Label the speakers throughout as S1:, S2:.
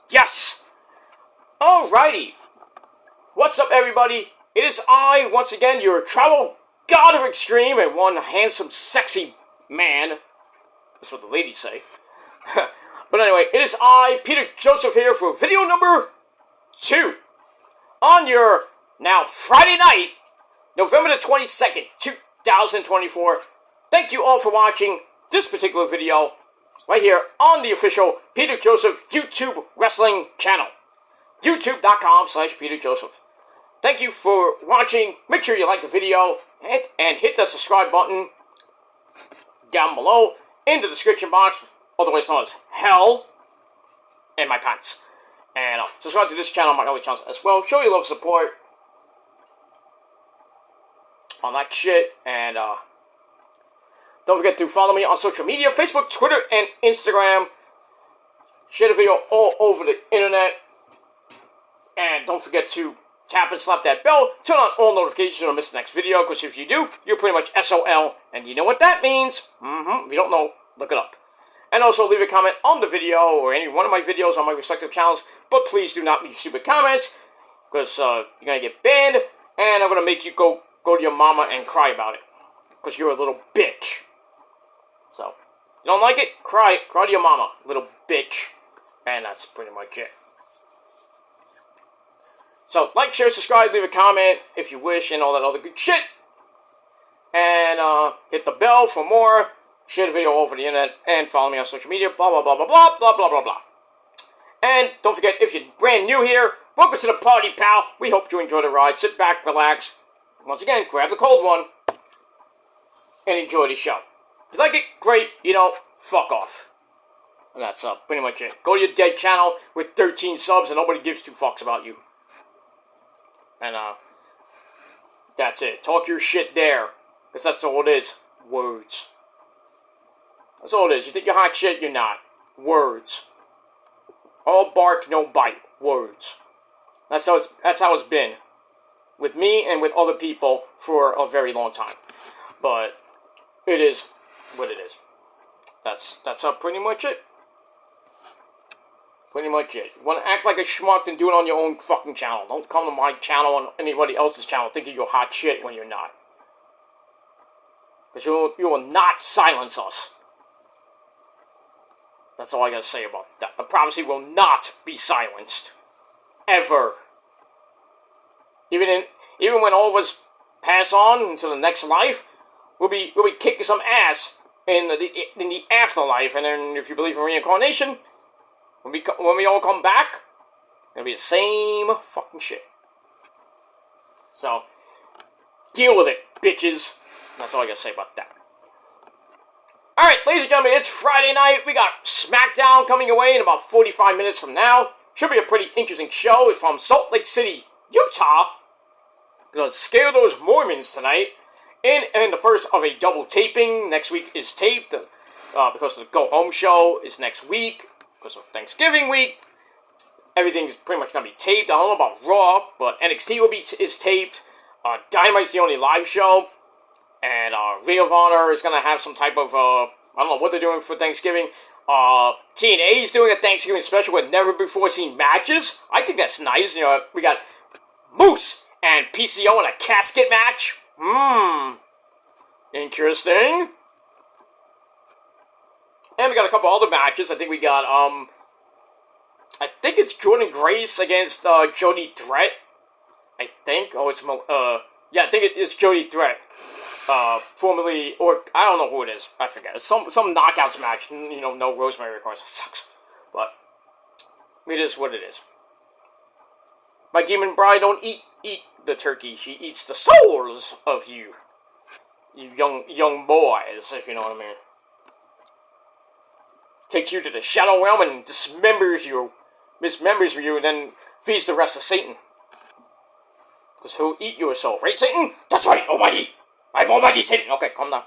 S1: Yes! Alrighty. What's up, everybody? It is I, once again, your travel god of extreme and one handsome, sexy man. That's what the ladies say. But anyway, it is I, Peter Joseph, here for video number 2. On your, now, Friday night, November the 22nd, 2024. Thank you all for watching this particular video right here on the official Peter Joseph YouTube wrestling channel. YouTube.com/Peter Joseph. Thank you for watching. Make sure you like the video and hit the subscribe button down below in the description box, otherwise known as hell in my pants. And subscribe to this channel, my other channels as well. Show your love support on that shit. And don't forget to follow me on social media, Facebook, Twitter, and Instagram. Share the video all over the internet. And don't forget to tap and slap that bell. Turn on all notifications so you don't miss the next video. Because if you do, you're pretty much SOL. And you know what that means. If you don't know, look it up. And also leave a comment on the video or any one of my videos on my respective channels. But please do not leave stupid comments. Because you're going to get banned. And I'm going to make you go to your mama and cry about it. Because you're a little bitch. So, you don't like it? Cry to your mama, little bitch. And that's pretty much it. So, like, share, subscribe, leave a comment if you wish, and all that other good shit. And, hit the bell for more. Share the video over the internet, and follow me on social media, blah, blah, blah, blah, blah, blah, blah, blah, blah. And, don't forget, if you're brand new here, welcome to the party, pal. We hope you enjoy the ride. Sit back, relax. Once again, grab the cold one. And enjoy the show. If you like it, great. You don't, fuck off. And that's, pretty much it. Go to your dead channel with 13 subs, and nobody gives 2 fucks about you. And, that's it. Talk your shit there. Because that's all it is. Words. That's all it is. You think you're hot shit, you're not. Words. All bark, no bite. Words. That's how it's been. With me and with other people for a very long time. But it is what it is. That's pretty much it. Pretty much it. You want to act like a schmuck, then do it on your own fucking channel. Don't come to my channel or anybody else's channel thinking you're hot shit when you're not. Because you will not silence us. That's all I gotta say about that. The prophecy will not be silenced. Ever. Even when all of us pass on into the next life, we'll be kicking some ass in the afterlife. And then if you believe in reincarnation, when we all come back, it'll be the same fucking shit. So, deal with it, bitches. That's all I gotta say about that. Alright, ladies and gentlemen, it's Friday night. We got SmackDown coming away in about 45 minutes from now. Should be a pretty interesting show. It's from Salt Lake City, Utah. Gonna scare those Mormons tonight. And the first of a double taping. Next week is taped because the Go Home show is next week. Because of Thanksgiving week, everything's pretty much going to be taped. I don't know about Raw, but NXT is taped. Dynamite's the only live show. And Ring of Honor is going to have some type of, I don't know what they're doing for Thanksgiving. TNA is doing a Thanksgiving special with never-before-seen matches. I think that's nice. You know, we got Moose and PCO in a casket match. Interesting. And we got a couple other matches. I think we got, I think it's Jordan Grace against, Jody Threat. I think. Oh, it's, yeah, I think it's Jody Threat. Formerly, or, I don't know who it is. I forget. It's some knockouts match. You know, no Rosemary, of course. It sucks. But, it is what it is. My demon bride don't eat the turkey. She eats the souls of you. You young boys, if you know what I mean. Takes you to the shadow realm and dismembers you, and then feeds the rest of Satan. Because he'll eat your soul, right, Satan? That's right, Almighty! I'm Almighty Satan! Okay, calm down.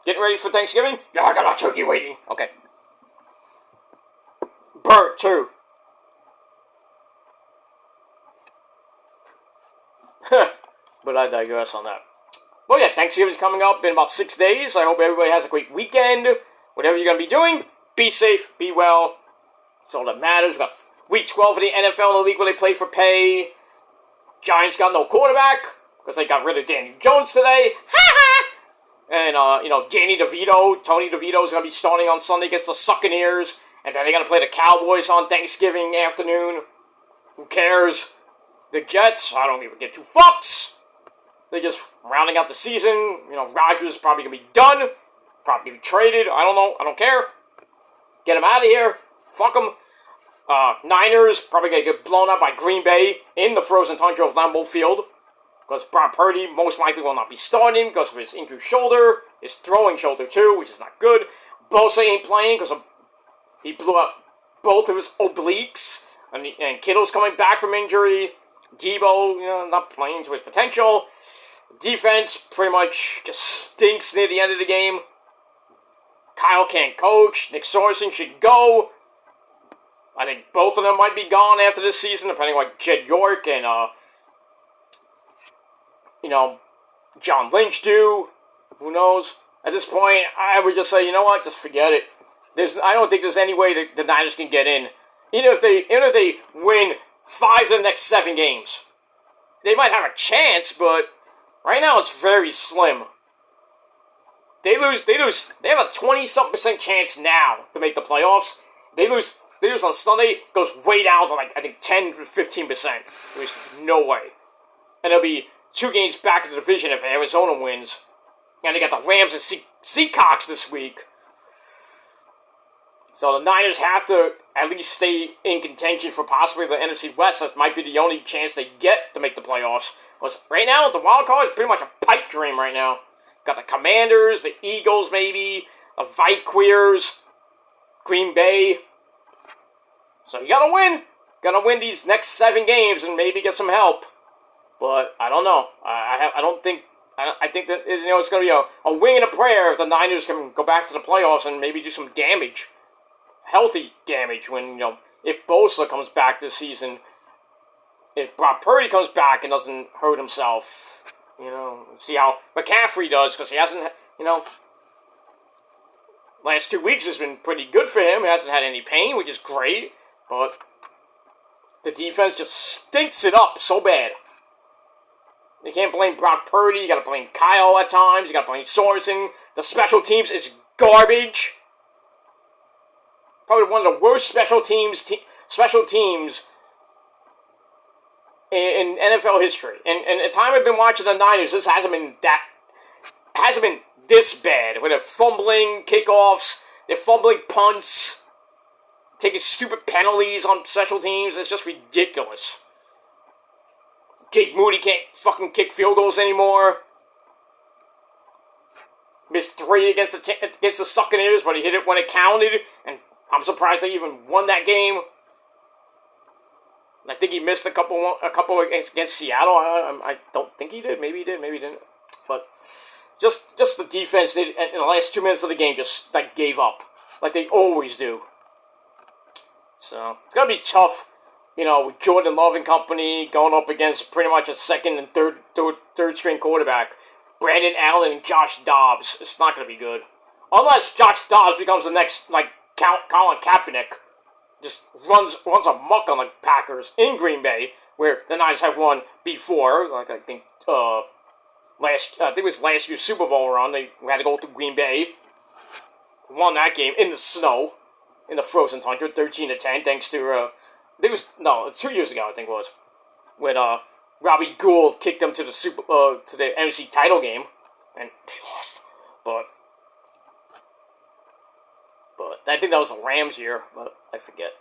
S1: Getting ready for Thanksgiving? Yeah, I got a turkey waiting. Okay. Burnt, too. But I digress on that. Well, yeah, Thanksgiving's coming up in about 6 days. I hope everybody has a great weekend. Whatever you're going to be doing, be safe, be well, That's all that matters. We got week 12 of the NFL in the league where they play for pay. Giants got no quarterback because they got rid of Daniel Jones today. And, Tony DeVito is going to be starting on Sunday against the Succaneers. And then they're going to play the Cowboys on Thanksgiving afternoon. Who cares? The Jets, I don't even give two fucks. They're just rounding out the season. Rodgers is probably going to be done. Probably going to be traded. I don't know. I don't care. Get him out of here. Fuck him. Niners probably going to get blown up by Green Bay in the frozen tundra of Lambeau Field. Because Brock Purdy most likely will not be starting because of his injured shoulder. His throwing shoulder too, which is not good. Bosa ain't playing because he blew up both of his obliques. And Kittle's coming back from injury. Debo, not playing to his potential. Defense pretty much just stinks near the end of the game. Kyle can't coach. Nick Sorensen should go. I think both of them might be gone after this season, depending on what Jed York and, John Lynch do. Who knows? At this point, I would just say, you know what? Just forget it. I don't think there's any way that the Niners can get in. Even if they win 5 of the next 7 games, they might have a chance, but right now it's very slim. They have a 20-something% chance now to make the playoffs. They lose on Sunday, it goes way down to 10 to 15%. There's no way. And it'll be 2 games back in the division if Arizona wins. And they got the Rams and Seahawks this week. So the Niners have to at least stay in contention for possibly the NFC West. That might be the only chance they get to make the playoffs. Because right now, the wild card is pretty much a pipe dream right now. Got the Commanders, the Eagles maybe, the Vikings, Green Bay. So you gotta win. Gotta win these next 7 games and maybe get some help. But I don't know. I think that it's going to be a wing and a prayer if the Niners can go back to the playoffs and maybe do some damage, healthy damage. When if Bosa comes back this season, if Brock Purdy comes back and doesn't hurt himself, see how McCaffrey does because he hasn't, last 2 weeks has been pretty good for him. He hasn't had any pain, which is great, but the defense just stinks it up so bad. You can't blame Brock Purdy. You gotta blame Kyle at times. You gotta blame Sorensen. The special teams is garbage. Probably one of the worst special teams in NFL history. And the time I've been watching the Niners, this hasn't been this bad. With their fumbling kickoffs, their fumbling punts, taking stupid penalties on special teams. It's just ridiculous. Jake Moody can't fucking kick field goals anymore. Missed 3 against the Succaneers, but he hit it when it counted, and I'm surprised they even won that game. And I think he missed a couple against Seattle. I don't think he did. Maybe he did. Maybe he didn't. But just the defense in the last 2 minutes of the game just gave up, like they always do. So it's gonna be tough. With Jordan Love and company going up against pretty much a second and third string quarterback, Brandon Allen and Josh Dobbs. It's not going to be good. Unless Josh Dobbs becomes the next, Colin Kaepernick. Just runs amok on the Packers in Green Bay, where the Niners have won before. I think it was last year's Super Bowl run. They had to go to Green Bay. Won that game in the snow, in the frozen tundra, 13-10, thanks to... 2 years ago, I think it was, when Robbie Gould kicked them to the NFC title game, and they lost. But I think that was the Rams year, but I forget.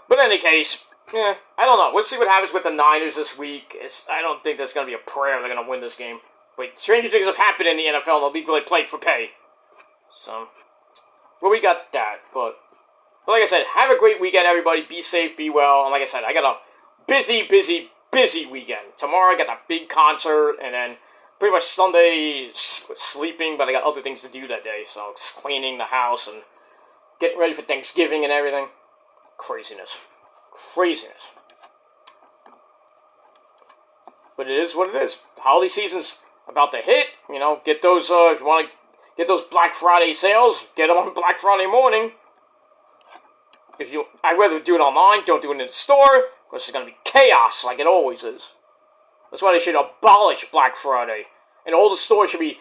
S1: But in any case, I don't know. We'll see what happens with the Niners this week. I don't think there's going to be a prayer they're going to win this game. But stranger things have happened in the NFL, and the league where they play for pay. So, we got that, But like I said, have a great weekend, everybody. Be safe, be well. And like I said, I got a busy weekend. Tomorrow I got that big concert, and then pretty much Sunday sleeping, but I got other things to do that day. So cleaning the house and getting ready for Thanksgiving and everything. Craziness. But it is what it is. The holiday season's about to hit. Get those, if you want to get those Black Friday sales, get them on Black Friday morning. I'd rather do it online. Don't do it in the store, because it's gonna be chaos like it always is. That's why they should abolish Black Friday, and all the stores should be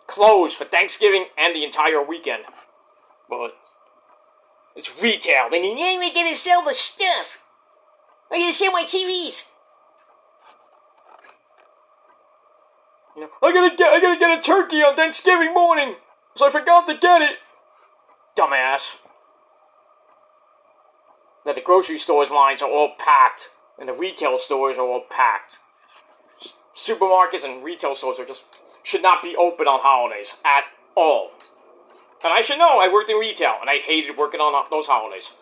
S1: closed for Thanksgiving and the entire weekend. But it's retail. They need, yeah, we're gonna sell the stuff. I'm gonna sell my TVs. You know, I gotta get a turkey on Thanksgiving morning, so I forgot to get it. Dumbass. That the grocery stores lines are all packed, and the retail stores are all packed. Supermarkets and retail stores should not be open on holidays at all. And I should know, I worked in retail, and I hated working on those holidays.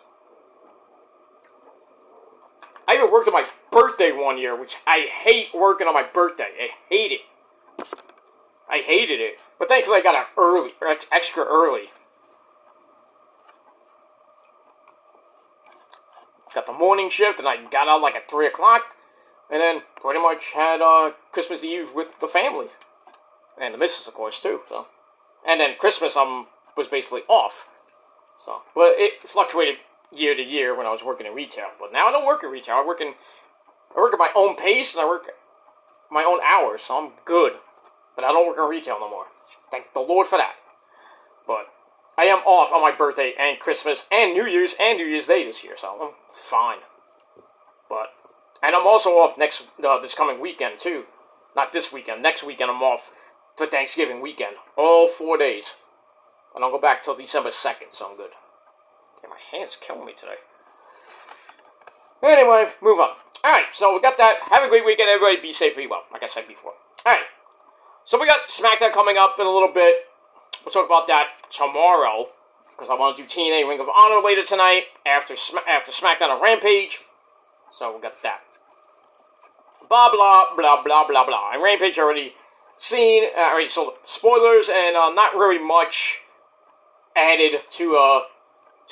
S1: I even worked on my birthday one year, which I hate working on my birthday. I hate it. I hated it. But thankfully I got out early, or extra early. Got the morning shift, and I got out like at 3 o'clock. And then pretty much had Christmas Eve with the family. And the missus, of course, too. So, and then Christmas was basically off. So, but it fluctuated year to year when I was working in retail. But now I don't work in retail. I work at my own pace, and I work my own hours, so I'm good. But I don't work in retail no more. Thank the Lord for that. But I am off on my birthday and Christmas and New Year's Day this year, so I'm fine. And I'm also off this coming weekend too. Not this weekend. Next weekend I'm off for Thanksgiving weekend. All 4 days. And I'll go back till December 2nd, so I'm good. Damn, my hand's killing me today. Anyway, move on. Alright, so we got that. Have a great weekend, everybody. Be safe, be well, like I said before. Alright, so we got SmackDown coming up in a little bit. We'll talk about that tomorrow, because I want to do TNA Ring of Honor later tonight, after SmackDown and Rampage. So we got that. Blah, blah, blah, blah, blah, blah. And Rampage already already saw the spoilers, and not really much added to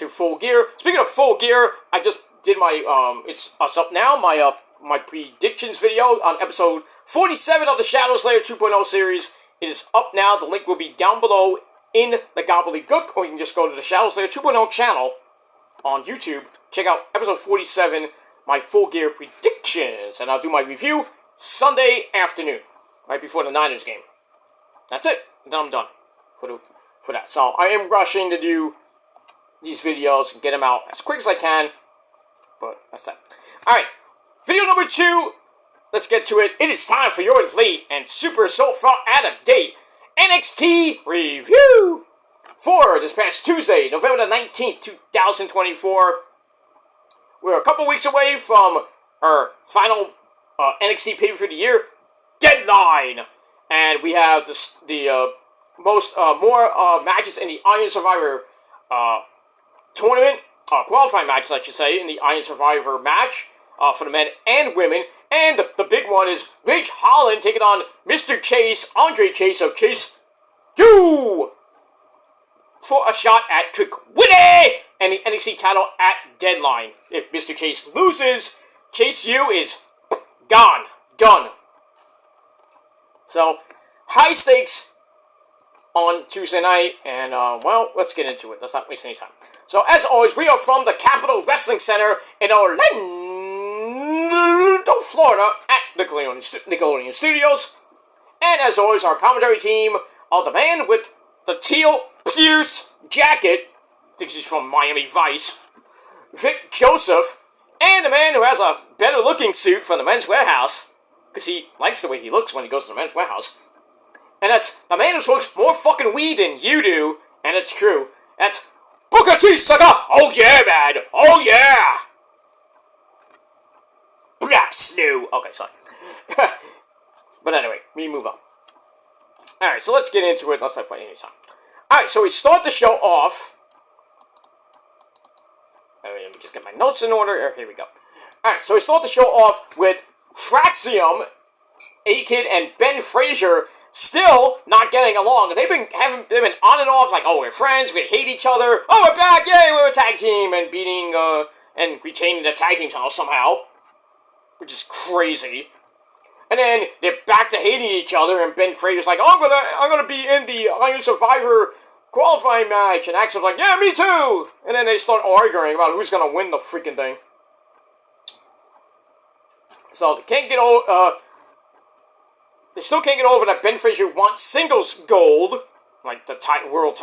S1: Full Gear. Speaking of Full Gear, I just did my, it's up now, my predictions video on episode 47 of the Shadow Slayer 2.0 series. It is up now. The link will be down below in the gobbledygook, or you can just go to the Shadow Slayer 2.0 channel on YouTube. Check out episode 47, my Full Gear predictions, and I'll do my review Sunday afternoon, right before the Niners game. That's it. Then I'm done for that. So I am rushing to do these videos and get them out as quick as I can, but that's that. Alright, video number 2, let's get to it. It is time for your late and super so far out of date NXT review for this past Tuesday, November the 19th, 2024. We're a couple weeks away from our final NXT pay-per-view for the year, Deadline, and we have more matches in the Iron Survivor tournament, qualifying matches, I should say, in the Iron Survivor match for the men and women. And the big one is Ridge Holland taking on Mr. Chase, Andre Chase of Chase U, for a shot at Trick Willie and the NXT title at Deadline. If Mr. Chase loses, Chase U is gone. Done. So, high stakes on Tuesday night, and, well, let's get into it. Let's not waste any time. So, as always, we are from the Capitol Wrestling Center in Orlando, Florida, at Nickelodeon Studios. And, as always, our commentary team are the man with the teal Pierce jacket, I think she's from Miami Vice, Vic Joseph, and the man who has a better-looking suit from the Men's Warehouse, because he likes the way he looks when he goes to the Men's Warehouse. And that's the man who smokes more fucking weed than you do, and it's true. That's Booker T, sucker! Oh yeah, man! Oh yeah! Black Snow! Okay, sorry. But anyway, we move on. Alright, so let's get into it. Let's not play any time. Alright, so we start the show off. Let me just get my notes in order. Here we go. Alright, so we start the show off with Fraxium, A-Kid, and Ben Frazier still not getting along. They've been on and off, like, oh, we're friends, we hate each other, oh, we're back, yay, we're a tag team, and beating, and retaining the tag team title somehow, which is crazy. And then they're back to hating each other, and Ben Frazier's like, oh, I'm gonna be in the Iron Survivor qualifying match, and Axel's like, yeah, me too! And then they start arguing about who's gonna win the freaking thing. So they can't get over, they still can't get over that Ben Frazier wants singles gold, like the world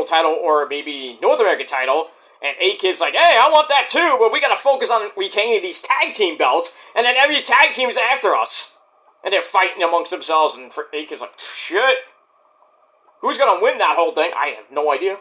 S1: title or maybe North American title, and A-Kid's like, hey, I want that too, but we gotta focus on retaining these tag team belts, and then every tag team's after us. And they're fighting amongst themselves, and A-Kid's like, shit. Who's gonna win that whole thing? I have no idea.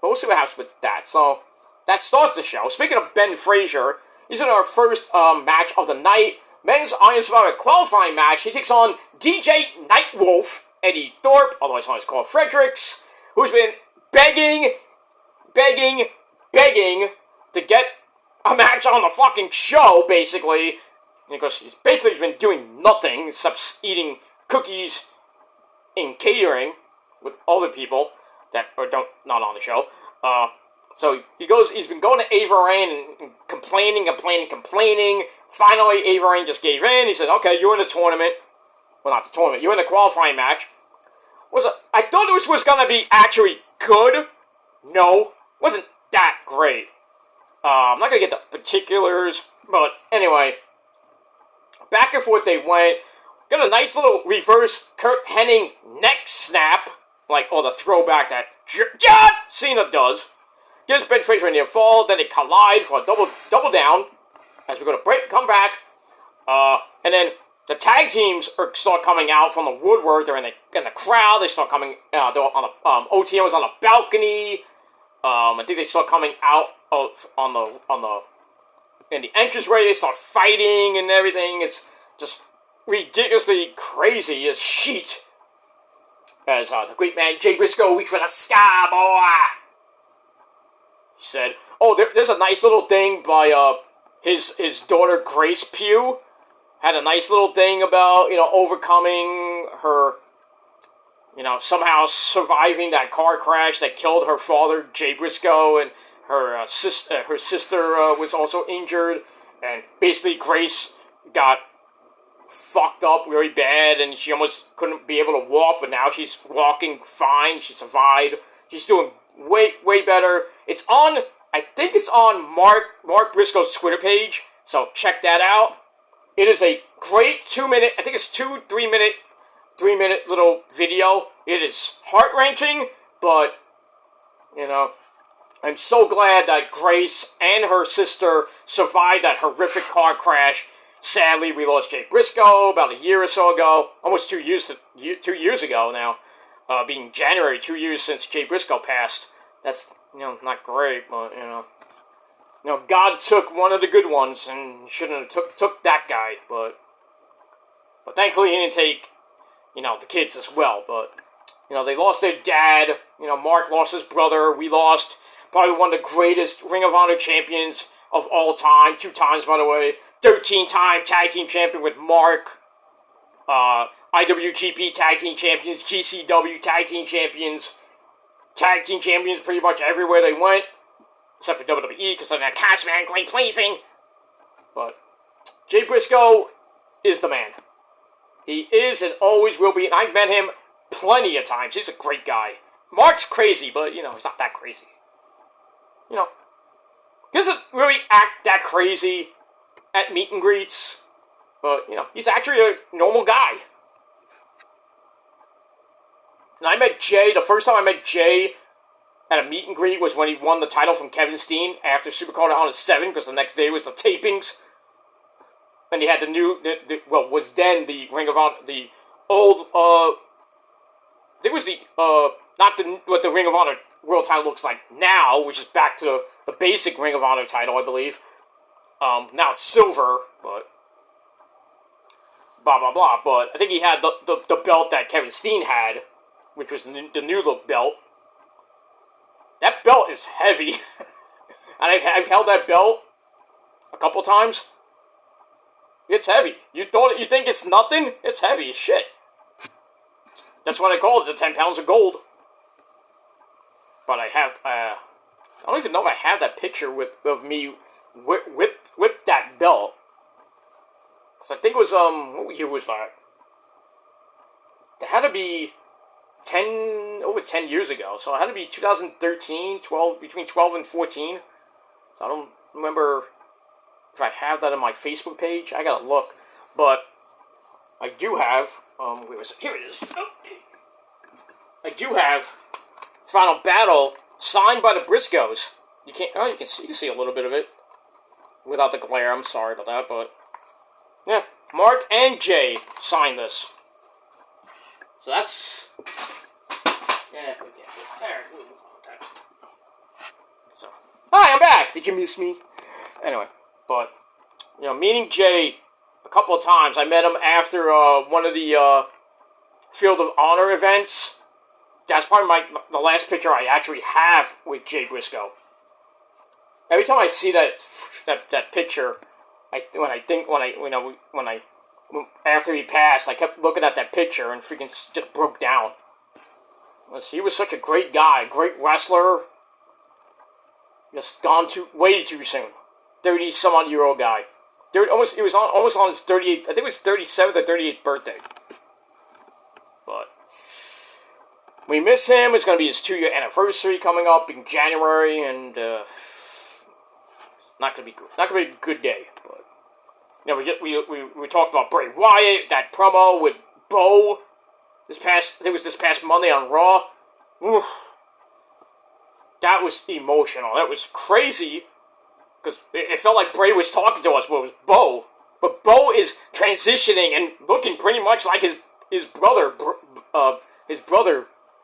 S1: But we'll see what happens with that. So, that starts the show. Speaking of Ben Frazier, he's in our first match of the night. Men's Iron Survivor qualifying match. He takes on DJ Nightwolf, Eddie Thorpe, otherwise known as Carl Fredericks, who's been begging to get a match on the fucking show, basically. Because he's basically been doing nothing except eating cookies in catering with other people that are not on the show. So he's been going to Ava Raine and complaining. Finally, Ava Raine just gave in. He said, okay, you're in the tournament. Well, not the tournament. You're in the qualifying match. I thought this was going to be actually good. No, wasn't that great. I'm not going to get the particulars, but anyway, back and forth they went. Got a nice little reverse Kurt Hennig neck snap, like the throwback that John Cena does. Gives Ben Frazier a near fall, then they collide for a double down. As we go to break, come back, and then the tag teams start coming out from the woodwork. They're in the crowd. They start coming. They're on the OTM was on the balcony. I think they start coming out in the entranceway. They start fighting and everything. It's just ridiculously crazy as shit. As the great man Jay Briscoe reached for the sky, boy. He said, there's a nice little thing by his daughter Grace Pugh. Had a nice little thing about, overcoming her, somehow surviving that car crash that killed her father, Jay Briscoe, and her sister was also injured. And basically Grace got fucked up really bad, and she almost couldn't be able to walk, but now she's walking fine. She survived. She's doing way better. I think it's on Mark Briscoe's Twitter page, so check that out. It is a great 2-minute, I think it's 3 minute little video. It is heart-wrenching, but, I'm so glad that Grace and her sister survived that horrific car crash. Sadly, we lost Jay Briscoe about a year or so ago, almost 2 years ago now, being January, 2 years since Jay Briscoe passed. That's, not great, but, God took one of the good ones and shouldn't have took that guy, but thankfully he didn't take, the kids as well, but, they lost their dad, Mark lost his brother, we lost probably one of the greatest Ring of Honor champions of all time, 2 times, by the way, 13-time tag team champion with Mark, IWGP tag team champions, GCW tag team champions pretty much everywhere they went, except for WWE, because they're not cosmetically pleasing. But Jay Briscoe is the man. He is and always will be, and I've met him plenty of times. He's a great guy. Mark's crazy, but, he's not that crazy. He doesn't really act that crazy at meet and greets, but, he's actually a normal guy. And I met Jay, the first time I met Jay at a meet and greet was when he won the title from Kevin Steen after Supercard on 7, because the next day was the tapings. And he had was then the Ring of Honor, the old, it was what the Ring of Honor World title looks like now, which is back to the basic Ring of Honor title, I believe. Now it's silver, but blah, blah, blah. But I think he had the belt that Kevin Steen had, which was the new look belt. That belt is heavy. And I've held that belt a couple times. It's heavy. You think it's nothing? It's heavy as shit. That's what I call it, the 10 pounds of gold. But I don't even know if I have that picture of me with that belt. Because I think it was, what year was that? There had to be over 10 years ago. So it had to be 2013, 12, between 12 and 14. So I don't remember if I have that on my Facebook page. I gotta look. But I do have, where is it? Here it is. I do have Final Battle signed by the Briscoes. You can see a little bit of it without the glare. I'm sorry about that, but yeah, Mark and Jay signed this. So that's So, hi, I'm back. Did you miss me? Anyway, but meeting Jay a couple of times. I met him after one of the Field of Honor events. That's probably the last picture I actually have with Jay Briscoe. Every time I see that picture, after he passed, I kept looking at that picture and freaking just broke down. He was such a great guy, great wrestler. Just gone way too soon. 30-some-odd-year-old guy. He was almost on his 38th, I think it was 37th or 38th birthday. But we miss him. It's going to be his 2-year anniversary coming up in January, and it's not going to be good. Not going to be a good day. But we talked about Bray Wyatt, that promo with Bo. This past Monday on Raw. Oof. That was emotional. That was crazy. Because it felt like Bray was talking to us, but it was Bo. But Bo is transitioning and looking pretty much like his brother,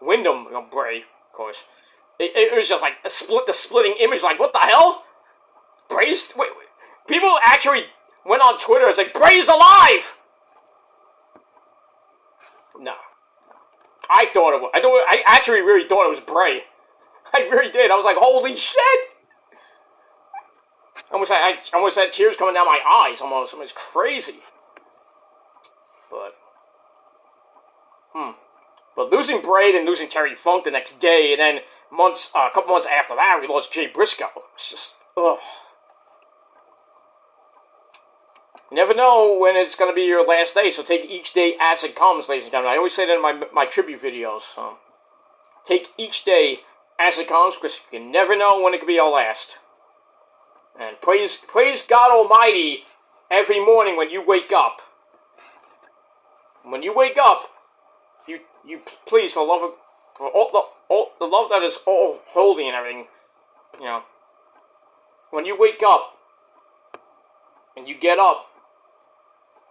S1: Wyndham Bray, of course. It was just like the splitting image. Like, what the hell? Bray's... Wait. People actually went on Twitter and said, Bray's alive! No. I actually really thought it was Bray. I really did. I was like, holy shit! I almost had tears coming down my eyes, almost. It was crazy. But losing Bray, then losing Terry Funk the next day, and then a couple months after that, we lost Jay Briscoe. It's just, ugh. You never know when it's going to be your last day, so take each day as it comes, ladies and gentlemen. I always say that in my tribute videos. So take each day as it comes, because you can never know when it could be your last. And praise God Almighty every morning when you wake up. When you wake up, you please, for all the love that is all holy and everything, when you wake up and you get up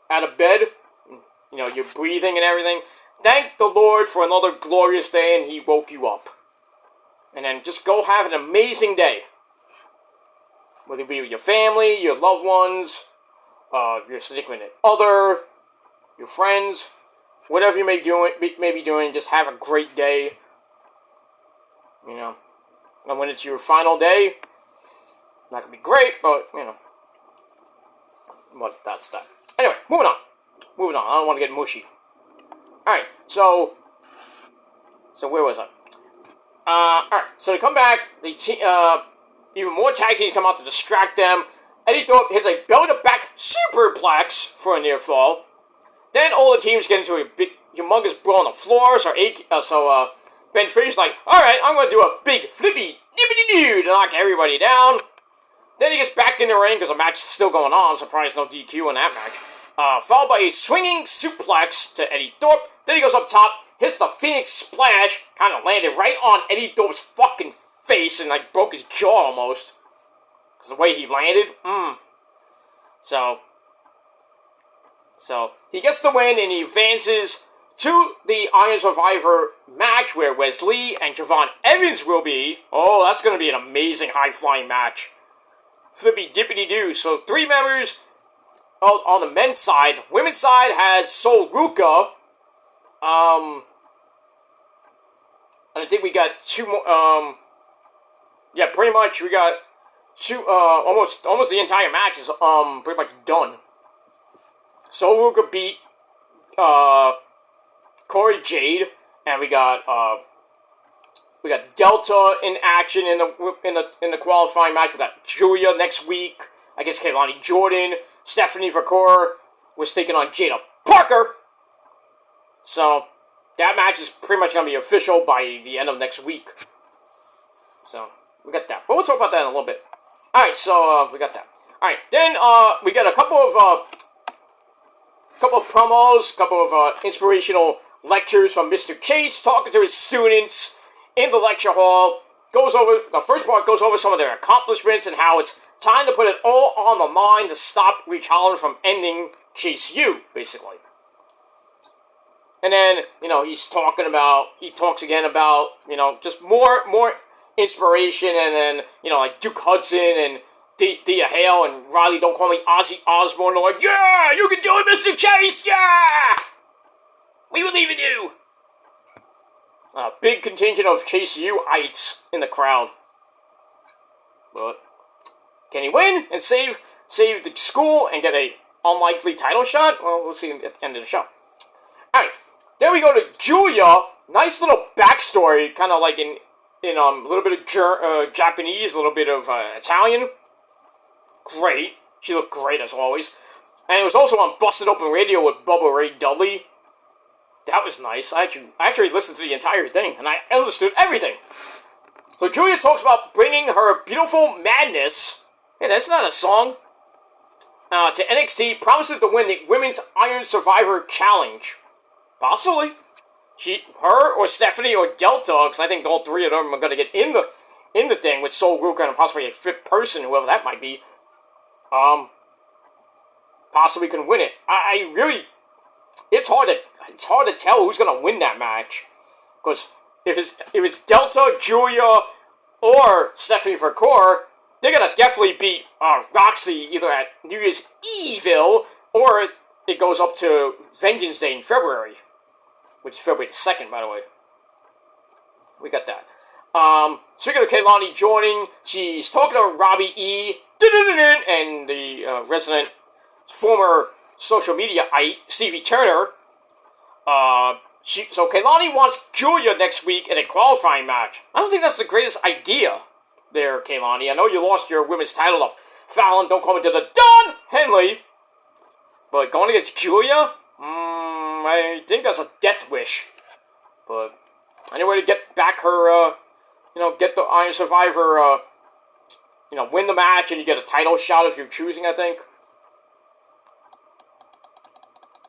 S1: out of bed, you're breathing and everything, thank the Lord for another glorious day and He woke you up. And then just go have an amazing day. Whether it be with your family, your loved ones, your significant other, your friends, whatever you may be doing, just have a great day. And when it's your final day, not gonna be great, but but that's that. Anyway, moving on. I don't want to get mushy. All right, so where was I? All right, so they come back. Even more tag teams come out to distract them. Eddie Thorpe hits a belly-to-back superplex for a near fall. Then all the teams get into a big, humongous brawl on the floor. So Ben Fraser's like, alright, I'm going to do a big flippy dippity-doo to knock everybody down. Then he gets back in the ring because the match is still going on. Surprised no DQ in that match. Followed by a swinging suplex to Eddie Thorpe. Then he goes up top, hits the Phoenix Splash, kind of landed right on Eddie Thorpe's fucking face and broke his jaw almost. Because the way he landed, So he gets the win and he advances to the Iron Survivor match where Wesley and Javon Evans will be. Oh, that's going to be an amazing high-flying match. Flippy dippity doo. So 3 members on the men's side. Women's side has Sol Ruka. And I think we got 2 more. Yeah, pretty much we got 2. Almost the entire match is pretty much done. Sol Ruka beat Corey Jade, and we got Delta in action in the qualifying match. We got Julia next week against Kaylani Jordan. Stephanie Vacour was taking on Jada Parker. So that match is pretty much going to be official by the end of next week. So, we got that. But we'll talk about that in a little bit. Alright, so, we got that. Alright, then, we got a couple of promos, couple of, inspirational lectures from Mr. Chase, talking to his students in the lecture hall. The first part goes over some of their accomplishments and how it's time to put it all on the line to stop Ridge Holland from ending Chase U, basically. And then, he talks again about, just more inspiration, and then, like Duke Hudson and Thea Hale and Riley Don't Call Me Ozzy Osbourne are like, yeah, you can do it, Mr. Chase, yeah! We believe in you! A big contingent of Chase U-ites in the crowd. But can he win and save the school and get a unlikely title shot? Well, we'll see at the end of the show. Alright, then we go to Giulia. Nice little backstory, kind of like in a little bit of Japanese, a little bit of Italian. Great. She looked great as always. And it was also on Busted Open Radio with Bubba Ray Dudley. That was nice. I actually listened to the entire thing, and I understood everything. So Giulia talks about bringing her beautiful madness, hey, that's not a song, to NXT, promises to win the Women's Iron Survivor Challenge. Possibly. Her or Stephanie or Delta, because I think all three of them are going to get in the thing with Sol Ruka and possibly a fifth person, whoever that might be, possibly can win it. I really... It's hard to tell who's gonna win that match, because if it's Delta, Giulia, or Stephanie Vercor, they're gonna definitely beat Roxy either at New Year's Evil or it goes up to Vengeance Day in February, which is February 2nd, by the way. We got that. Speaking of Kaylani joining, she's talking to Robbie E. and the resident former social media-ite, Stevie Turner. So Kaylani wants Giulia next week in a qualifying match. I don't think that's the greatest idea there, Kaylani. I know you lost your women's title to Fallon, Don't Call Me to the Don Henley. But going against Giulia? I think that's a death wish. But anyway, to get back her, get the Iron Survivor, win the match and you get a title shot if you're choosing, I think.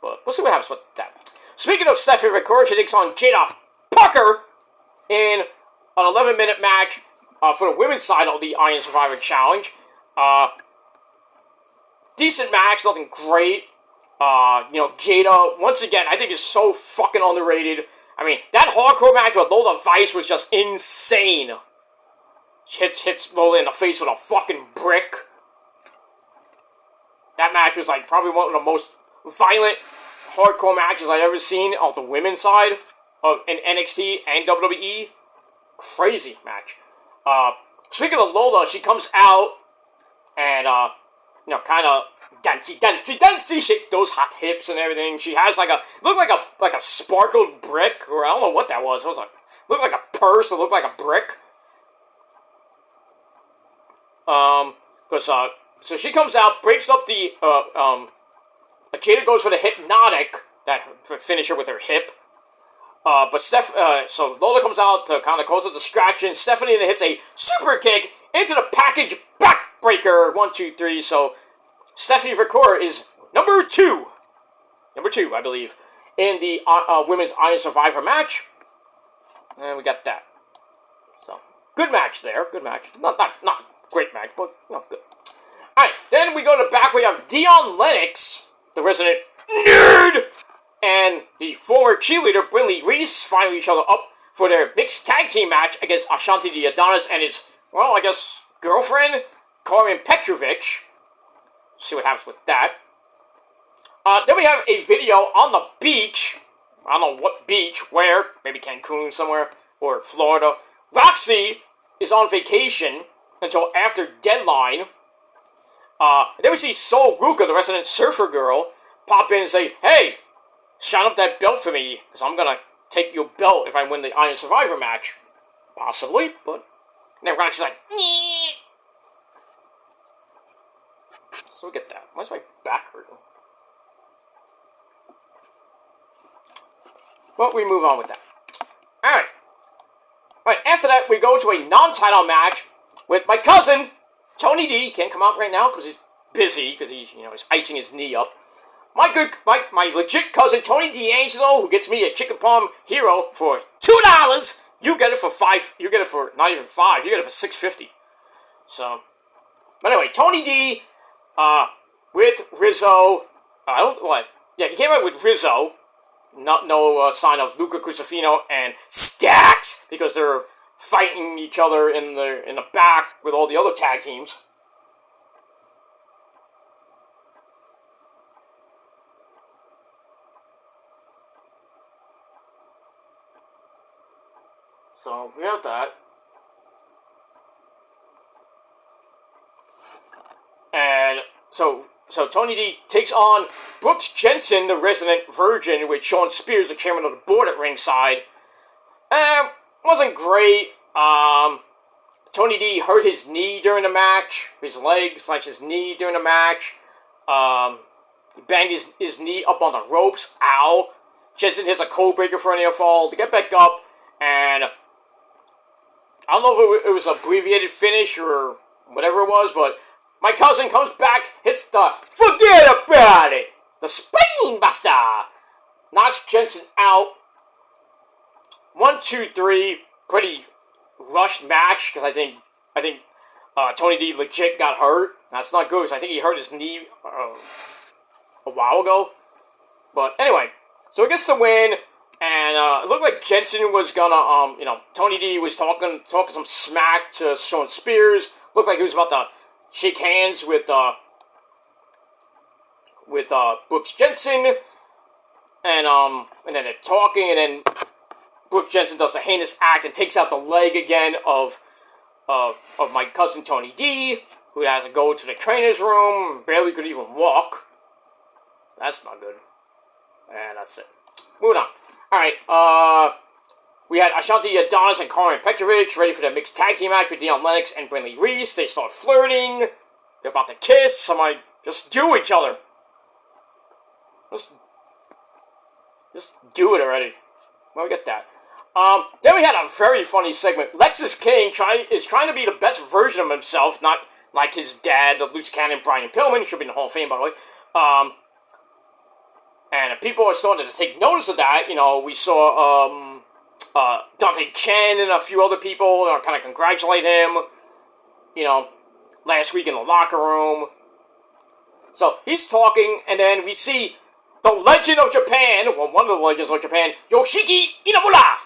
S1: But we'll see what happens with that. Speaking of Stephanie Vercor, she takes on Jada Parker in an 11-minute match for the women's side of the Iron Survivor Challenge. Decent match, nothing great. Jada, once again, I think is so fucking underrated. I mean, that hardcore match with Lola Vice was just insane. She hits Lola in the face with a fucking brick. That match was like probably one of the most violent hardcore matches I've ever seen on the women's side of in NXT and WWE. Crazy match. Speaking of Lola, she comes out and kind of dancey, shake those hot hips and everything. She has looked like a sparkled brick, or I don't know what that was. It was looked like a purse. It looked like a brick. So she comes out, breaks up the Jada goes for the Hypnotic, that finisher with her hip. So Lola comes out to kind of cause a distraction. Stephanie then hits a super kick into the package backbreaker. 1, 2, 3. So Stephanie Vercor is number two, I believe, in the Women's Iron Survivor match. And we got that. So good match there. Good match. Not great match, but good. Alright, then we go to the back. We have Dion Lennox, the resident nerd, and the former cheerleader Brinley Reese find each other up for their mixed tag team match against Ashanti the Adonis and his, girlfriend, Karen Petrovic. See what happens with that. Then we have a video on the beach. I don't know what beach, where, maybe Cancun somewhere, or Florida. Roxy is on vacation until after deadline. Then we see Sol Ruka, the resident surfer girl, pop in and say, hey, shine up that belt for me, because I'm going to take your belt if I win the Iron Survivor match. Possibly, but... And then Roxy's like, nee. So we get that. Why's my back hurting? But we move on with that. Alright. Alright, after that, we go to a non-title match with my cousin, Tony D. Can't come out right now because he's busy, because he's icing his knee up. My legit cousin, Tony D'Angelo, who gets me a Chicken Palm Hero for $2. You get it for $5. You get it for not even $5. You get it for $6.50. So, but anyway, Tony D, with Rizzo. He came out with Rizzo. No sign of Luca Crucifino and Stacks because they're fighting each other in the back with all the other tag teams. So we have that. And so Tony D takes on Brooks Jensen, the resident virgin, with Sean Spears, the chairman of the board, at ringside. Wasn't great. Tony D hurt his knee during the match, his leg / his knee during the match. He banged his knee up on the ropes. Ow. Jensen hits a code breaker for an air fall to get back up, and I don't know if it was an abbreviated finish or whatever it was, but my cousin comes back, hits the forget about it, the Spain Buster, knocks Jensen out. 1, 2, 3, pretty rushed match because I think Tony D legit got hurt. That's not good because I think he hurt his knee a while ago. But anyway, so he gets the win. And it looked like Jensen was gonna, Tony D was talking some smack to Sean Spears. Looked like he was about to shake hands with Brooks Jensen. And then they're talking, and then Brooks Jensen does the heinous act and takes out the leg again of my cousin Tony D, who has to go to the trainer's room, barely could even walk. That's not good. And that's it. Moving on. Alright, we had Ashanti Adonis and Karen Petrovic ready for their mixed tag team match with Dion Lennox and Brindley Reese. They start flirting. They're about to kiss. I'm like, just do each other. Just do it already. Well, we get that. Then we had a very funny segment. Lexis King is trying to be the best version of himself, not like his dad, the loose cannon Brian Pillman. He should be in the Hall of Fame, by the way. And people are starting to take notice of that. We saw Dante Chen and a few other people kind of congratulate him, last week in the locker room. So he's talking, and then we see the legend of Japan, one of the legends of Japan, Yoshiki Inamura.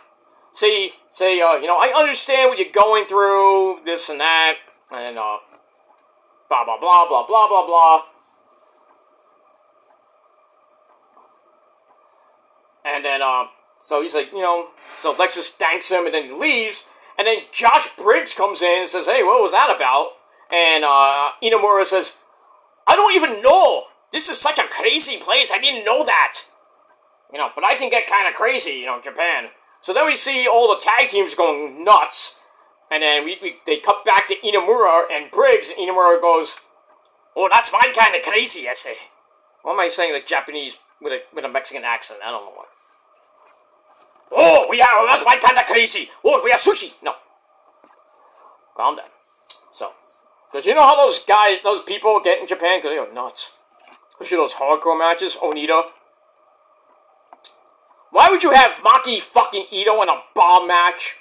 S1: Say, I understand what you're going through, this and that, and blah, blah, blah, blah, blah, blah, blah. And then, so he's like, so Lexis thanks him, and then he leaves, and then Josh Briggs comes in and says, hey, what was that about? And Inamura says, I don't even know. This is such a crazy place. I didn't know that. But I can get kind of crazy, Japan. So then we see all the tag teams going nuts, and then they cut back to Inamura and Briggs, and Inamura goes, oh, that's my kind of crazy, I say. Why am I saying like Japanese with a Mexican accent? I don't know why. Oh, that's my kind of crazy. Oh, we have sushi. No. Calm down. So, because you know how those people get in Japan? Because they go nuts. Especially those hardcore matches, Onita. Why would you have Maki fucking Ito in a bomb match?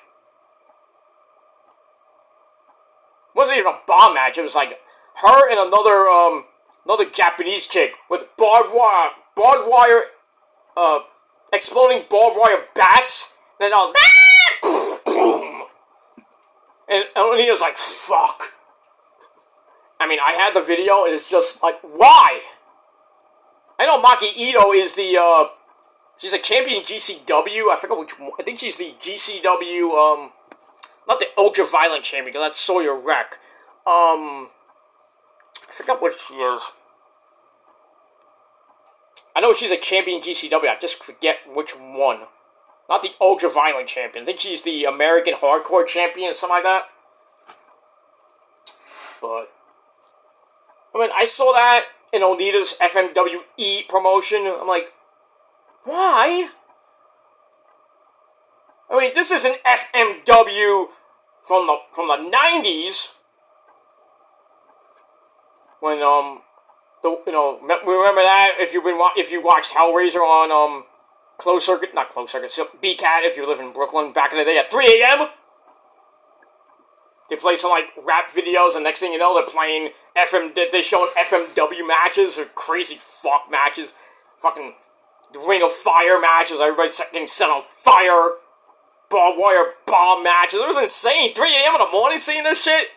S1: It wasn't even a bomb match. It was like her and another Japanese chick with barbed wire, exploding barbed wire bats, and then all boom. And Onita's like, fuck. I mean, I had the video, and it's just like, why? I know Maki Ito is she's a champion in GCW. I forgot which one. I think she's the GCW, not the Ultra Violent champion, because that's Sawyer Wreck. I forgot what she is. I know she's a champion in GCW, I just forget which one. Not the Ultra Violent champion. I think she's the American Hardcore champion or something like that. But, I mean, I saw that in Onita's FMWE promotion. I'm like, why? I mean, this is an FMW from the 90s when remember that if you watched Hellraiser on not Closed Circuit, BCAT if you live in Brooklyn back in the day at 3 a.m. They play some like rap videos, and next thing you know, they're playing they're showing FMW matches or crazy fuck matches, fucking Ring of Fire matches. Everybody's getting set on fire, barbed wire bomb matches. It was insane. 3 a.m. in the morning seeing this shit,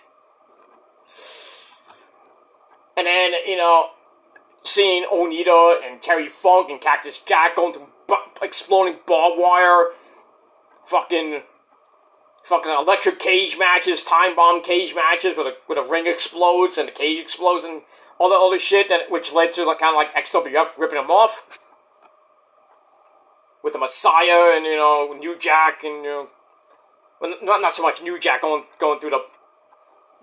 S1: and then seeing Onita and Terry Funk and Cactus Jack going through exploding barbed wire, fucking electric cage matches, time bomb cage matches where the ring explodes and the cage explodes and all that other shit, which led to kind of like XWF ripping them off with the Messiah and New Jack and well, not so much New Jack going through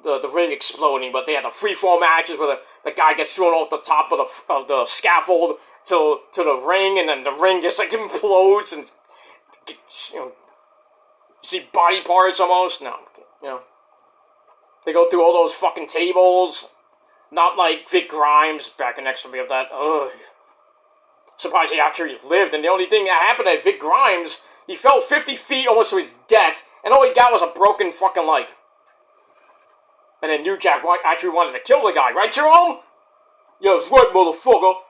S1: the ring exploding, but they had the freeform matches where the guy gets thrown off the top of the scaffold to the ring, and then the ring just like implodes and see body parts almost. No, they go through all those fucking tables, not like Vic Grimes back in XWF. That surprised he actually lived, and the only thing that happened to Vic Grimes, he fell 50 feet almost to his death, and all he got was a broken fucking leg. And then New Jack actually wanted to kill the guy, right, Jerome? Yeah, that's right, motherfucker.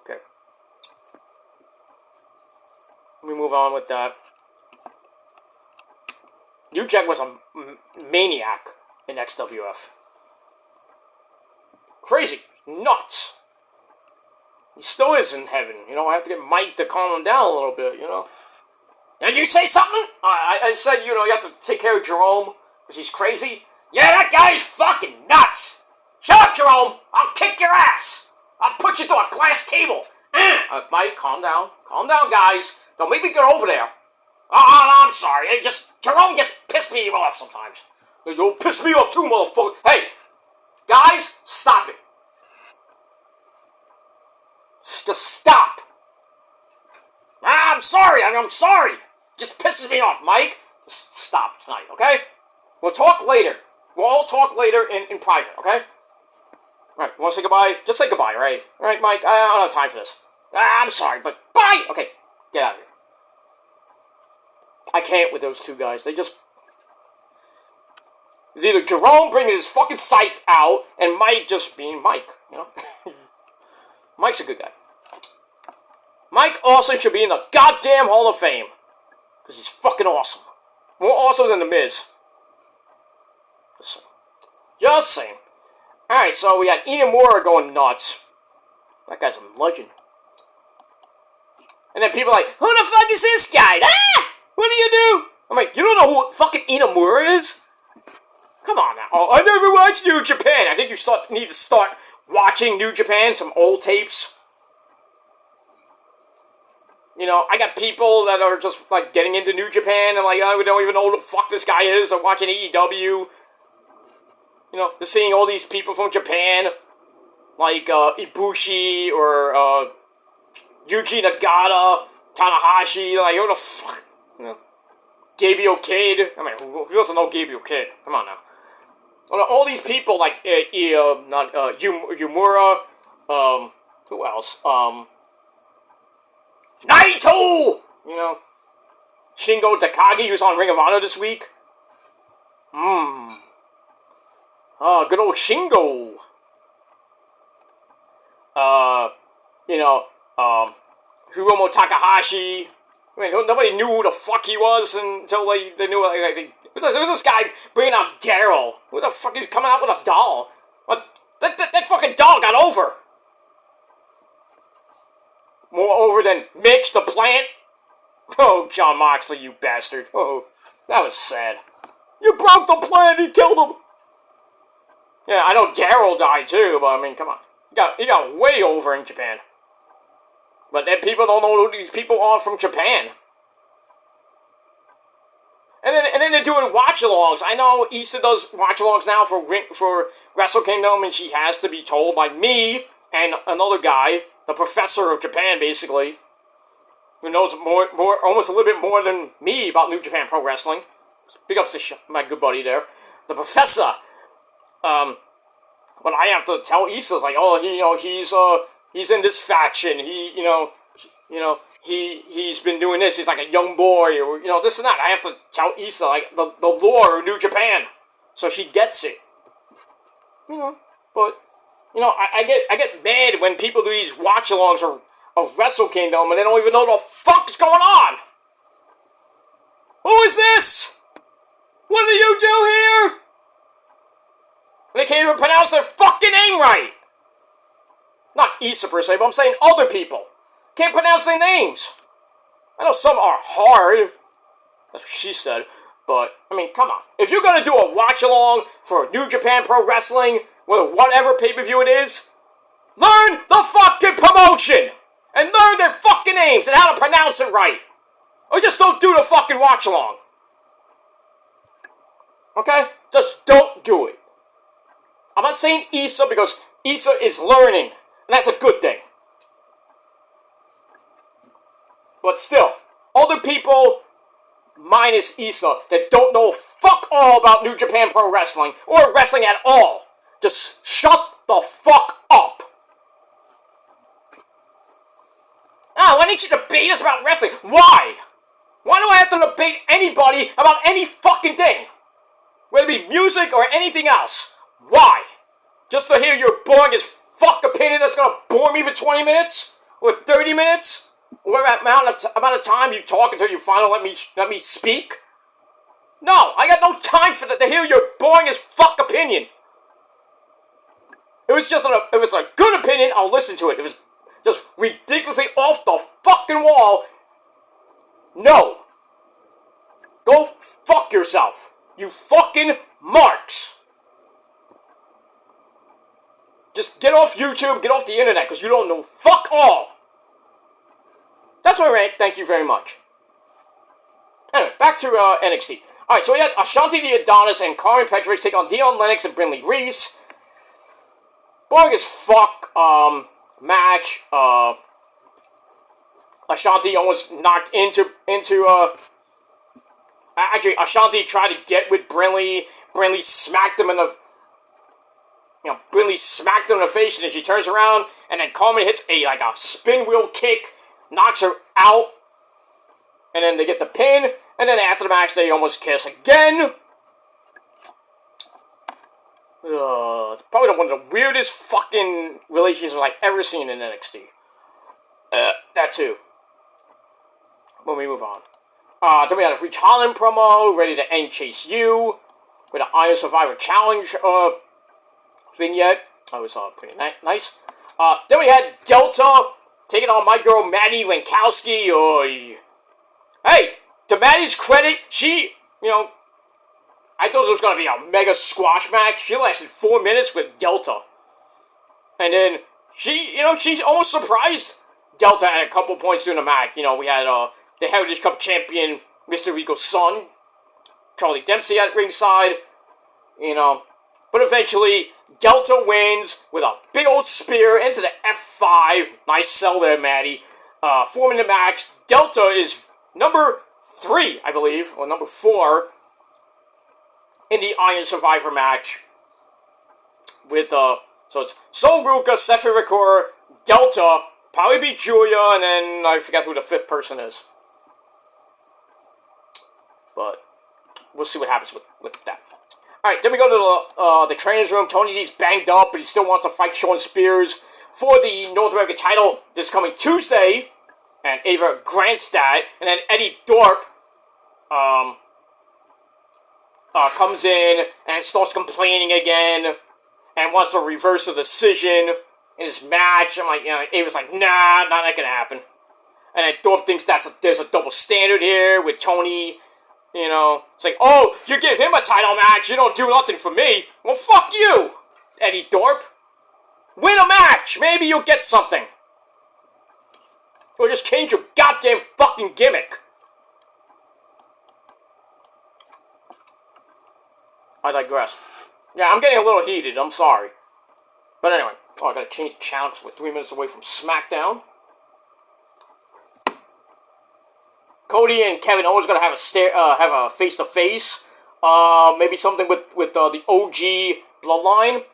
S1: Okay. Let me move on with that. New Jack was a maniac in XWF. Crazy. Nuts. He still is in heaven. I have to get Mike to calm him down a little bit, Did you say something? I said, you have to take care of Jerome, because he's crazy. Yeah, that guy's fucking nuts! Shut up, Jerome! I'll kick your ass! I'll put you through a glass table! Mike, calm down. Calm down, guys. Don't make me get over there. Oh, I'm sorry. Jerome just pissed me off sometimes. You don't piss me off too, motherfucker. Hey, guys, stop it. Just stop. I'm sorry. I'm sorry. Just pisses me off, Mike. Just stop tonight, okay? We'll talk later. We'll all talk later in private, okay? Alright, you want to say goodbye? Just say goodbye, right? Alright, Mike, I don't have time for this. I'm sorry, but bye! Okay, get out of here. I can't with those two guys. They just... It's either Jerome bringing his fucking psych out, and Mike just being Mike, Mike's a good guy. Mike also should be in the goddamn Hall of Fame. Because he's fucking awesome. More awesome than The Miz. Just saying. Alright, so we got Inamura going nuts. That guy's a legend. And then people are like, who the fuck is this guy? What do you do? I'm like, you don't know who fucking Inamura is? Come on now. Oh, I never watched New Japan. I think you need to start watching New Japan, some old tapes. I got people that are just, like, getting into New Japan and, like, we don't even know who the fuck this guy is. I'm watching AEW. They're seeing all these people from Japan, like, Ibushi or, Yuji Nagata, Tanahashi, like, who the fuck, Gabriel Kidd. I mean, who doesn't know Gabriel Kidd? Come on now. All these people, like, Yumura, who else? Naito! Shingo Takagi, who's on Ring of Honor this week. Good old Shingo. Hiromu Takahashi. I mean, nobody knew who the fuck he was until they knew. Who's this guy bringing out Daryl? Who the fuck is coming out with a doll? What? That fucking doll got over. More over than Mitch the Plant? Oh, John Moxley, you bastard. Oh, that was sad. You broke the Plant, he killed him. Yeah, I know Daryl died too, but I mean, come on. He got way over in Japan. But then people don't know who these people are from Japan. And then they're doing watch-alongs. I know Issa does watch-alongs now for Wrestle Kingdom, and she has to be told by me and another guy, the professor of Japan, basically. who knows almost a little bit more than me about New Japan Pro Wrestling. Big ups to my good buddy there, the professor. But I have to tell Issa, like, oh, he's in this faction. He's been doing this. He's like a young boy, or this and that. I have to tell Issa like the lore of New Japan, so she gets it. But I get mad when people do these watch-alongs of Wrestle Kingdom and they don't even know what the fuck's going on. Who is this? What do you do here? And they can't even pronounce their fucking name right. Not Issa per se, but I'm saying other people can't pronounce their names. I know some are hard. That's what she said. But, I mean, come on. If you're going to do a watch-along for New Japan Pro Wrestling, whatever pay-per-view it is, learn the fucking promotion! And learn their fucking names and how to pronounce it right. Or just don't do the fucking watch-along. Okay? Just don't do it. I'm not saying Issa because Issa is learning. And that's a good thing. But still, other people, minus Issa, that don't know fuck all about New Japan Pro Wrestling, or wrestling at all, just shut the fuck up. Why didn't you debate us about wrestling? Why? Why do I have to debate anybody about any fucking thing? Whether it be music or anything else. Why? Just to hear your boring as fuck opinion that's gonna bore me for 20 minutes? Or 30 minutes? Whatever amount of time you talk until you finally let me speak? No, I got no time for that to hear your boring as fuck opinion. It was a good opinion, I'll listen to it. It was just ridiculously off the fucking wall. No. Go fuck yourself. You fucking marks. Just get off YouTube, get off the internet, because you don't know fuck all. That's my rant. Thank you very much. Anyway, back to NXT. Alright, so we had Ashanti the Adonis and Carmen Petrovic take on Dion Lennox and Brinley Reese. Boring as fuck match. Ashanti almost knocked into actually, Ashanti tried to get with Brinley. Brinley smacked him in the Brinley smacked him in the face, and then she turns around, and then Carmen hits a spin wheel kick, knocks her out, and then they get the pin, and then after the match, they almost kiss again. Probably one of the weirdest fucking relationships I've ever seen in NXT. That too. When we move on. Then we had a Reach Holland promo, ready to end Chase U, with an Iron Survivor Challenge vignette. That was pretty nice. Then we had Delta taking on my girl Maddie Lankowski. Hey, to Maddie's credit, she, I thought it was going to be a mega squash match. She lasted 4 minutes with Delta. And then she's almost surprised Delta at a couple points during the match. We had the Heritage Cup champion, Mr. Rico's son, Charlie Dempsey at ringside. But eventually, Delta wins with a big old spear into the F5. Nice sell there, Maddie. 4 minute match. Delta is number 3, I believe, or number 4 in the Iron Survivor match. With, so it's Sol Ruka, Sefi Ricor, Delta, probably be Julia, and then I forgot who the 5th person is. But we'll see what happens with that. Alright, then we go to the trainer's room. Tony D's banged up, but he still wants to fight Shawn Spears for the North American title this coming Tuesday. And Ava Grandstad, and then Eddie Dorp comes in and starts complaining again and wants to reverse the decision in his match. I'm like, Ava's like, nah, not gonna happen. And then Dorp thinks there's a double standard here with Tony. It's like, oh, you give him a title match, you don't do nothing for me. Well, fuck you, Eddie Dorp. Win a match, maybe you'll get something. Or just change your goddamn fucking gimmick. I digress. Yeah, I'm getting a little heated, I'm sorry. But anyway, I gotta change the channel because we're 3 minutes away from SmackDown. Cody and Kevin Owens gonna have a face to face. Maybe something with the OG Bloodline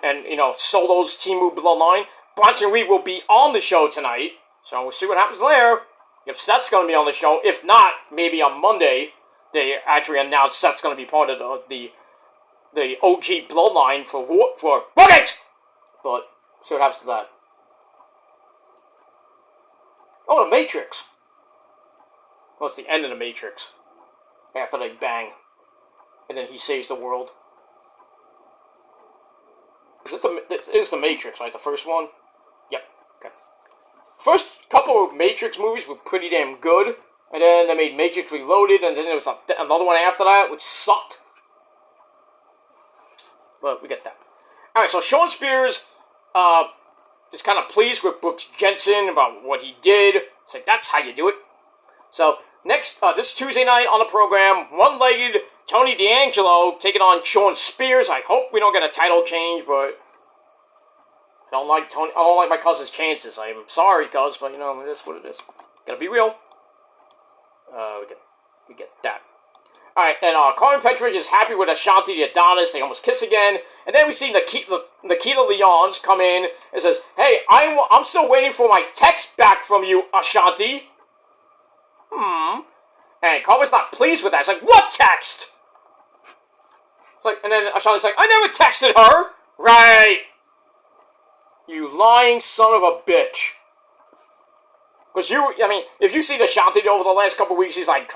S1: and Solo's Team Bloodline. Bronson Reed will be on the show tonight, so we'll see what happens there. If Seth's gonna be on the show, if not, maybe on Monday they actually announced Seth's gonna be part of the OG Bloodline for Wargate. But see what happens to that. Oh, the Matrix. Well, it's the end of the Matrix. After they bang. And then he saves the world. This is the Matrix, right? The first one? Yep. Okay. First couple of Matrix movies were pretty damn good. And then they made Matrix Reloaded, and then there was another one after that, which sucked. But we get that. Alright, so Shawn Spears is kind of pleased with Brooks Jensen about what he did. It's like, that's how you do it. So, next, this Tuesday night on the program, one-legged Tony D'Angelo taking on Shawn Spears. I hope we don't get a title change, but I don't like my cousin's chances. I'm sorry, cuz, but it is what it is. Gotta be real. We get that. Alright, and Carmen Petrovich is happy with Ashanti the Adonis. They almost kiss again. And then we see Nikita Lyons come in and says, hey, I'm still waiting for my text back from you, Ashanti. And Carmen's not pleased with that. It's like, what text? It's like, and then Ashanti's like, I never texted her. Right. You lying son of a bitch. Because if you see Ashanti over the last couple weeks, he's like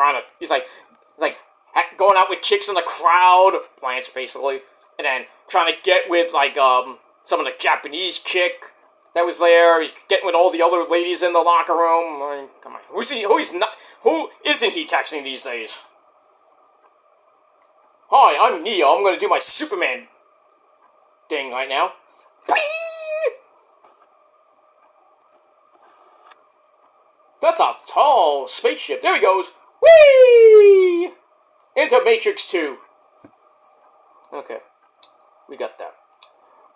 S1: going out with chicks in the crowd, plants basically, and then trying to get with some of the Japanese chick that was there. He's getting with all the other ladies in the locker room. I mean, come on, who isn't he texting these days? Hi, I'm Neo. I'm gonna do my Superman thing right now. Bing! That's a tall spaceship. There he goes. Whee! Into Matrix 2. Okay. We got that.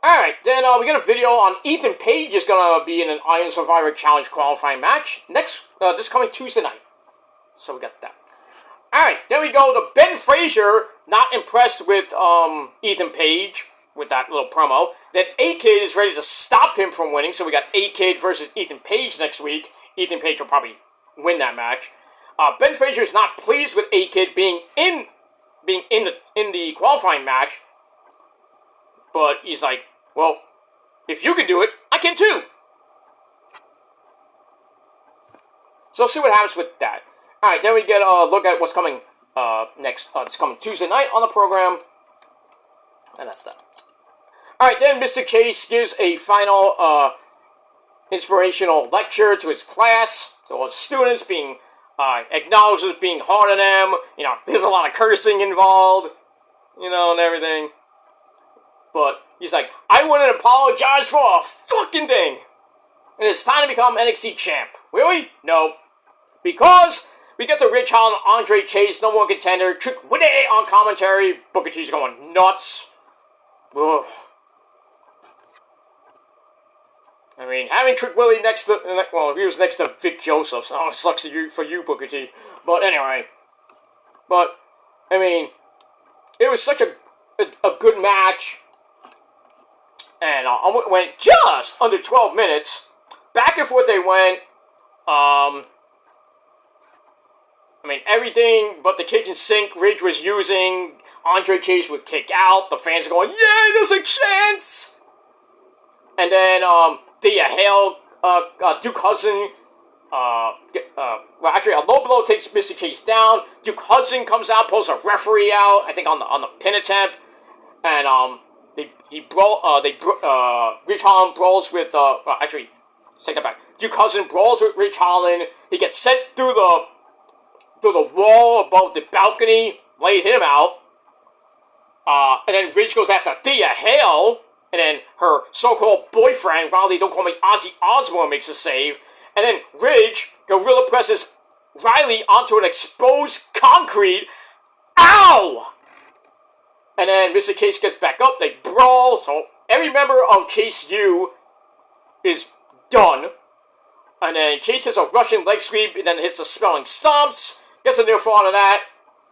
S1: Alright, then we got a video on Ethan Page is going to be in an Iron Survivor Challenge qualifying match this coming Tuesday night. So we got that. Alright, then we go to Ben Frazier, not impressed with Ethan Page with that little promo. Then A-Kid is ready to stop him from winning, so we got A-Kid versus Ethan Page next week. Ethan Page will probably win that match. Ben Frazier is not pleased with A-Kid being in the qualifying match, but he's like, well, if you can do it, I can too. So let's see what happens with that. All right, then we get a look at what's coming next. It's coming Tuesday night on the program, and that's that. All right, then Mr. Chase gives a final inspirational lecture to his class, to all his students, being acknowledges being hard on them. There's a lot of cursing involved, and everything. But he's like, I wouldn't apologize for a fucking thing. And it's time to become NXT champ. Really? No. Because we get the Rich Holland, Andre Chase, no more contender, Trick Willie on commentary. Booker T's going nuts. Ugh. I mean, having Trick Willie next to, he was next to Vic Joseph, so it sucks for you, Booker T. But anyway, I mean, it was such a good match, and went just under 12 minutes, back and forth they went, I mean, everything but the kitchen sink Ridge was using, Andre Chase would kick out, the fans are going, yay, there's a chance! And then, Thea Hale, Duke Hudson, actually a low blow takes Mr. Chase down. Duke Hudson comes out, pulls a referee out, I think on the pin attempt, and Rich Holland brawls with actually take that back. Duke Hudson brawls with Rich Holland. He gets sent through the wall above the balcony, laid him out, and then Ridge goes after Thea Hale. And then her so-called boyfriend, Riley, don't call me Ozzy Osbourne, makes a save. And then Ridge gorilla presses Riley onto an exposed concrete. Ow! And then Mr. Chase gets back up. They brawl. So every member of Chase U is done. And then Chase hits a Russian leg sweep and then hits the spelling stomps. Gets a near fall out of that.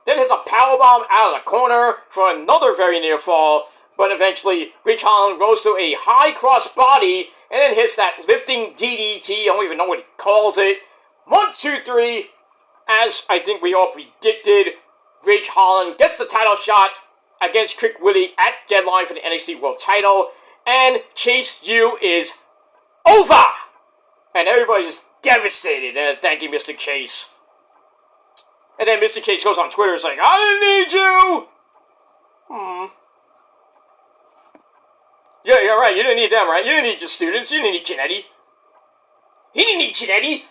S1: Then hits a powerbomb out of the corner for another very near fall. But eventually, Ridge Holland rose to a high cross body and then hits that lifting DDT. I don't even know what he calls it. 1, 2, 3. As I think we all predicted, Ridge Holland gets the title shot against Trick Willie at Deadline for the NXT World title. And Chase U is over! And everybody's devastated and thanking Mr. Chase. And then Mr. Case goes on Twitter saying, I didn't need you! Yeah, you're right. You didn't need them, right? You didn't need your students. You didn't need Jannetty. He didn't need Jannetty.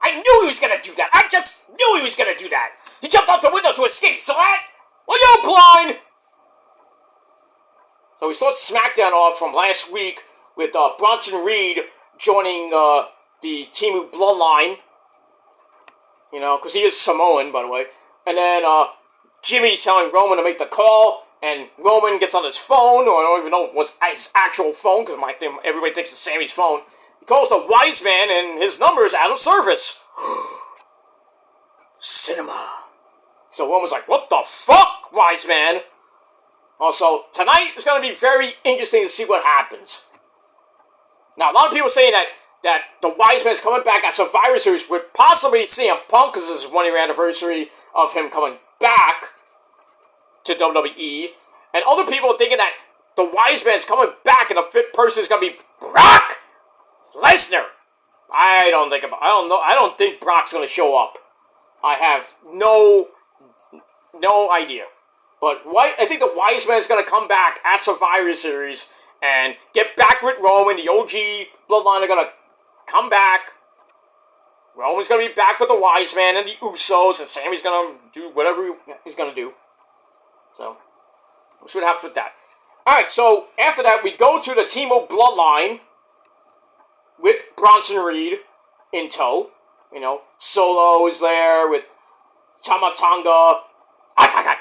S1: I knew he was going to do that. I just knew he was going to do that. He jumped out the window to escape. You saw that? Well, you're blind! So we saw SmackDown off from last week with Bronson Reed joining the Timu Bloodline. You know, because he is Samoan, by the way. And then Jimmy's telling Roman to make the call, and Roman gets on his phone, or I don't even know if it was his actual phone, because everybody thinks it's Sammy's phone. He calls the Wise Man, and his number is out of service. Cinema. So Roman's like, what the fuck, Wise Man? Also, tonight is going to be very interesting to see what happens. Now, a lot of people saying that the Wise Man is coming back at Survivor Series with possibly CM Punk, because this is 1 year anniversary of him coming back to WWE. And other people are thinking that the Wise Man is coming back and the fifth person is going to be Brock Lesnar. I don't think Brock's going to show up. I have no idea. But I think the Wise Man is going to come back at Survivor Series and get back with Roman. The OG Bloodline are going to come back. Roman's going to be back with the Wise Man and the Usos, and Sammy's going to do whatever he's going to do. So, we'll see what happens with that. Alright, so after that, we go to the Timu Bloodline with Bronson Reed in tow. You know, Solo is there with Tama Tonga.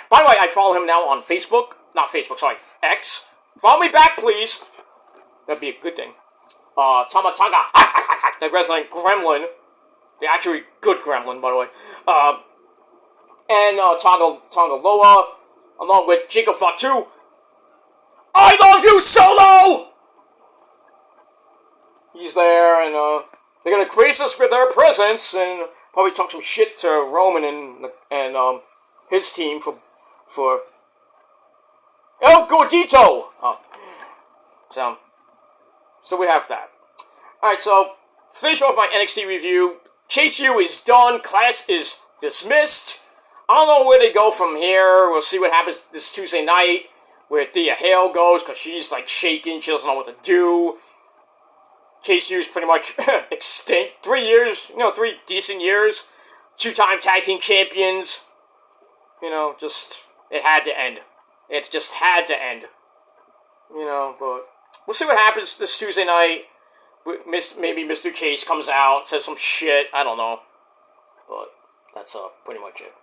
S1: By the way, I follow him now on Facebook. Not Facebook, sorry, X. Follow me back, please. That'd be a good thing. Tama Tonga, the wrestling gremlin. The actually good gremlin, by the way. And Tonga Loa, along with Jacob Fatu. I love you, Solo! He's there, and they're gonna grace us with their presence, and probably talk some shit to Roman and his team for El Gordito. So we have that. Alright, so finish off my NXT review. Chase U is done. Class is dismissed. I don't know where they go from here. We'll see what happens this Tuesday night, where Thea Hale goes, because she's like shaking. She doesn't know what to do. Chase U's pretty much extinct. 3 years, 3 decent years. 2-time tag team champions. Just, it had to end. It just had to end. But we'll see what happens this Tuesday night. Maybe Mr. Chase comes out, says some shit. I don't know. But that's pretty much it.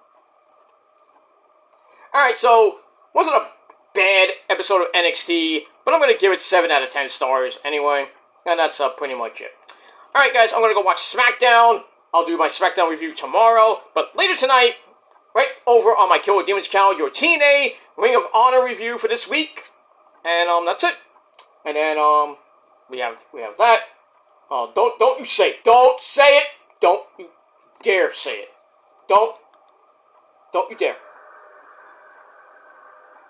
S1: Alright, so wasn't a bad episode of NXT, but I'm going to give it 7 out of 10 stars anyway. And that's pretty much it. Alright guys, I'm going to go watch SmackDown. I'll do my SmackDown review tomorrow. But later tonight, right over on my Killer Demons channel, your TNA Ring of Honor review for this week. And that's it. And then we have that. Don't you say it. Don't say it. Don't you dare say it. Don't you dare.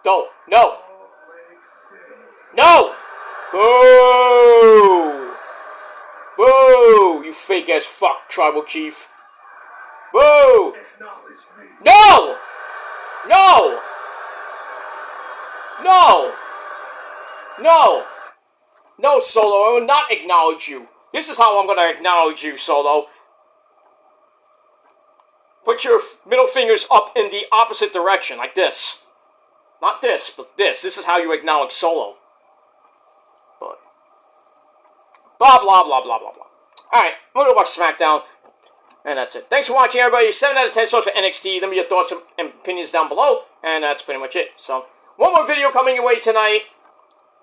S1: Don't. No. No. Boo. Boo. You fake ass fuck, Tribal Chief. Boo. No. No. No. No. No, Solo, I will not acknowledge you. This is how I'm going to acknowledge you, Solo. Put your middle fingers up in the opposite direction, like this. Not this, but this. This is how you acknowledge Solo. But, blah, blah, blah, blah, blah, blah. Alright, I'm going to watch SmackDown, and that's it. Thanks for watching, everybody. 7 out of 10 stars for NXT. Let me your thoughts and opinions down below, and that's pretty much it. So, one more video coming your way tonight.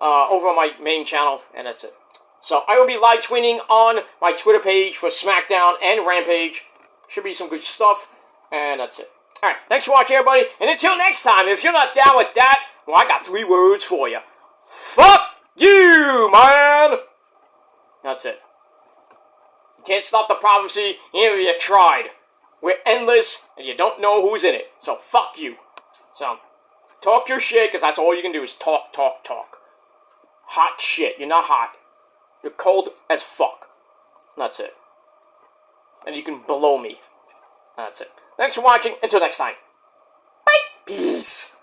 S1: Over on my main channel, and that's it. So I will be live tweeting on my Twitter page for SmackDown and Rampage. Should be some good stuff. And that's it. Alright, thanks for watching, everybody. And until next time, if you're not down with that, well, I got 3 words for you. Fuck you, man! That's it. You can't stop the prophecy, even if you tried. We're endless, and you don't know who's in it. So, fuck you. So, talk your shit, because that's all you can do is talk, talk, talk. Hot shit. You're not hot. You're cold as fuck. That's it. And you can blow me. That's it. Thanks for watching. Until next time. Bye. Peace.